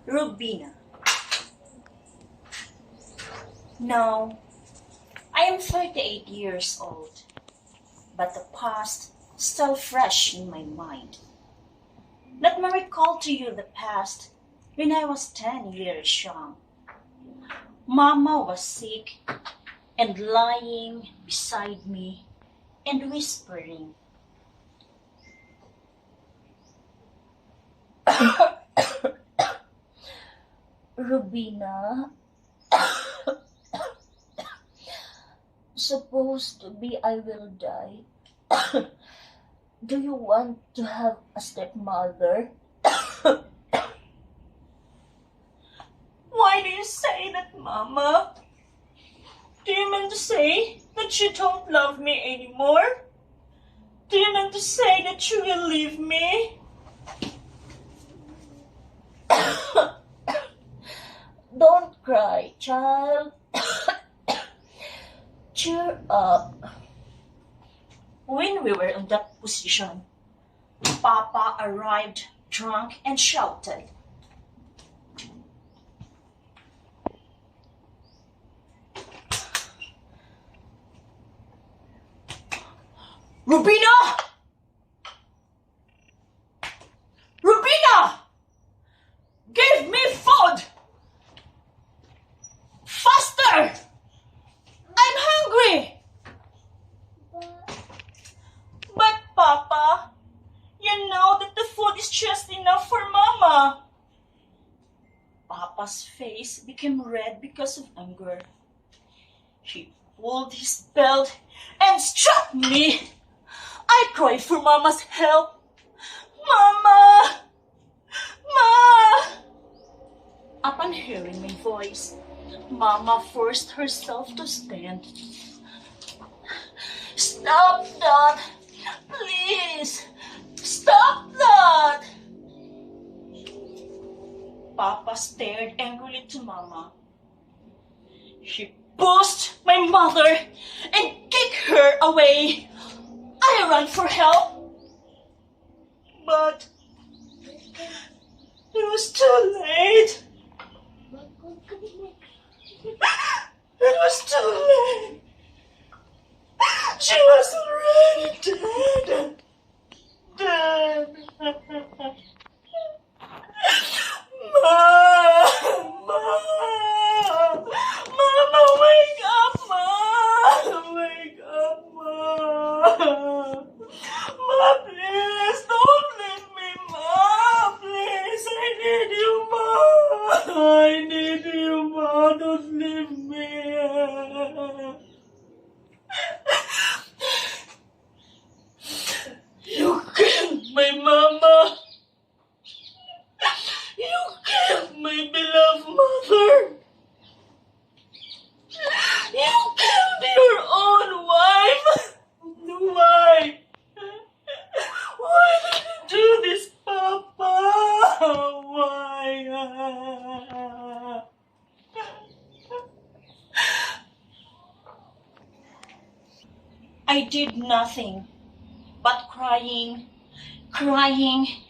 Robina. Now, I am 38 years old, but the past still fresh in my mind. Let me recall to you the past when I was 10 years young. Mama was sick and lying beside me and whispering, Robina, supposed to be I will die. Do you want to have a stepmother? "Why do you say that, Mama? Do you mean to say that you don't love me anymore? Do you mean to say that you will leave me?" Don't cry, child. Cheer up. When we were in that position, Papa arrived drunk and shouted, "Robina! Robina! Give me food! Faster! I'm hungry!" "But Papa, you know that the food is just enough for Mama." Papa's face became red because of anger. He pulled his belt and struck me. I cried for Mama's help. "Mama! Ma!" Upon hearing my voice, Mama forced herself to stand. "Stop that! Please! Stop that!" Papa stared angrily to Mama. He pushed my mother and kicked her away. I ran for help, but it was too late. It was too late. She was already dead. Dead. Mama, wake up, Ma! Wake up, Ma! Ma, please, don't leave me, Ma! Please, I need you, Ma! I need you, Ma! Don't leave me! You killed my Mama! You killed my beloved mother! You killed your own wife! Why? Why did you do this, Papa? Why? I did nothing but crying,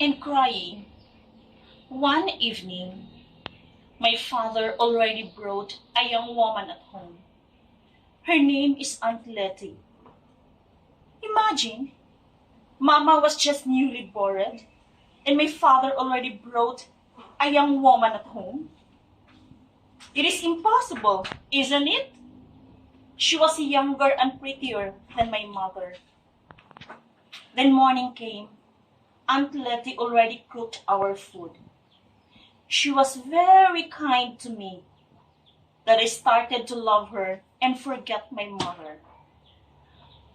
and crying. One evening, my father already brought a young woman at home. Her name is Aunt Letty. Imagine, Mama was just newly born, and my father already brought a young woman at home. It is impossible, isn't it? She was younger and prettier than my mother. Then morning came. Aunt Letty already cooked our food. She was very kind to me, that I started to love her and forget my mother.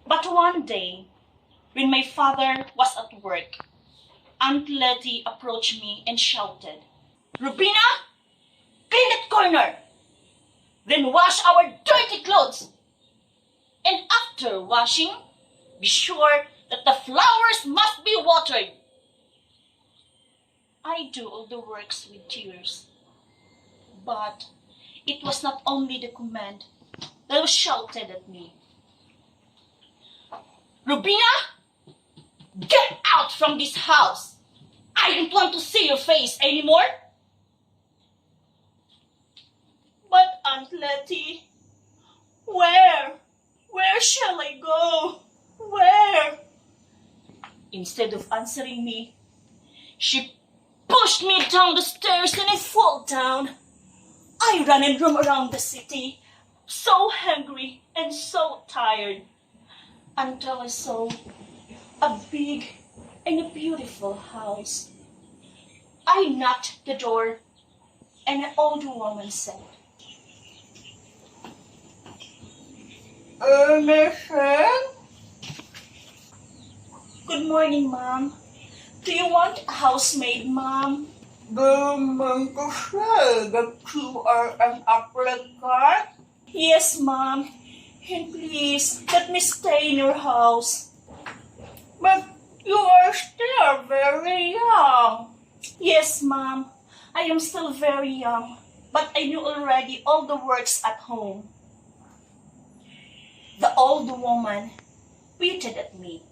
But one day, when my father was at work, Aunt Letty approached me and shouted, "Robina, clean that corner! Then wash our dirty clothes! And after washing, be sure that the flowers must be watered." I do all the works with tears. But it was not only the command that was shouted at me. "Robina, get out from this house! I don't want to see your face anymore!" Aunt Letty, where? Where shall I go? Where? Instead of answering me, she pushed me down the stairs and I fall down. I ran and roam around the city, so hungry and so tired, until I saw a big and a beautiful house. I knocked the door and an old woman said, "Anything?" "Good morning, Mom. Do you want a housemaid, Mom?" "Do you mean to say that you are an applicant?" "Yes, Mom. And please, let me stay in your house." "But you are still very young." "Yes, Mom. I am still very young, but I knew already all the works at home." The old woman pitied at me.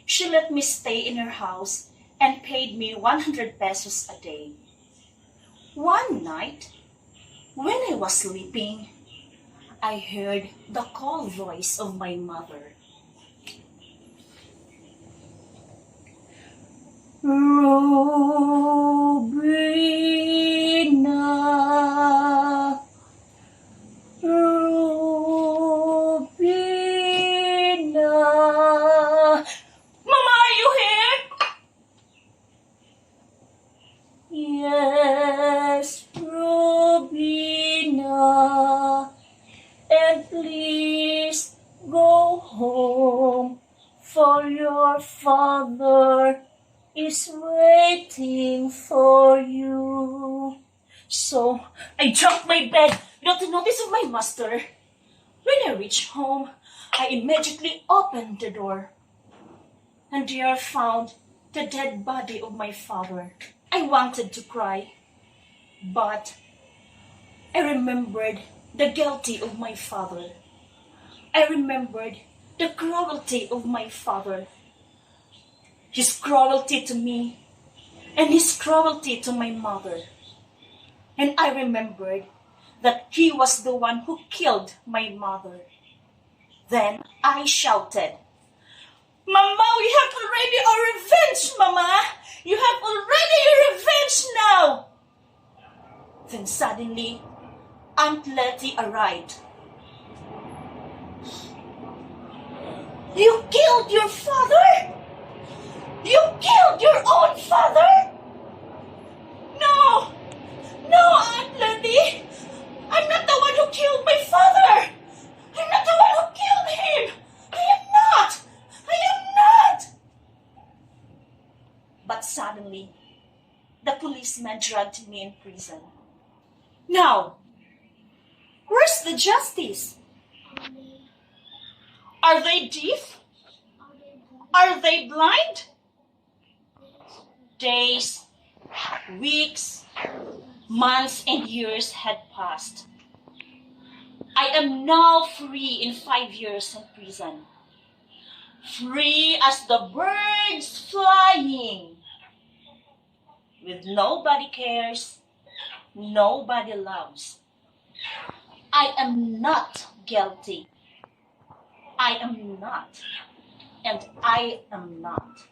She let me stay in her house and paid me 100 pesos a day. One night, when I was sleeping, I heard the call voice of my mother. "Robina, Robina." "Mama, are you here?" "Yes, Robina. And please go home, for your father is waiting for you." So I jumped my bed without the notice of my master. When I reached home, I immediately opened the door, and there I found the dead body of my father. I wanted to cry, but I remembered the guilty of my father. I remembered the cruelty of my father. His cruelty to me and his cruelty to my mother. And I remembered that he was the one who killed my mother. Then I shouted, "Mama, we have already our revenge, Mama! You have already your revenge now!" Then suddenly, Aunt Letty arrived. "You killed your father? You killed your own father?" "No, no, Aunt Letty. I'm not the one who killed my father. I'm not the one who killed him. I am not. I am not." But suddenly, the policeman dragged me in prison. Now, where's the justice? Are they deaf? Are they blind? Days, weeks, months, and years had passed. I am now free in 5 years in prison. Free as the birds flying. With nobody cares, nobody loves. I am not guilty. I am not. And I am not.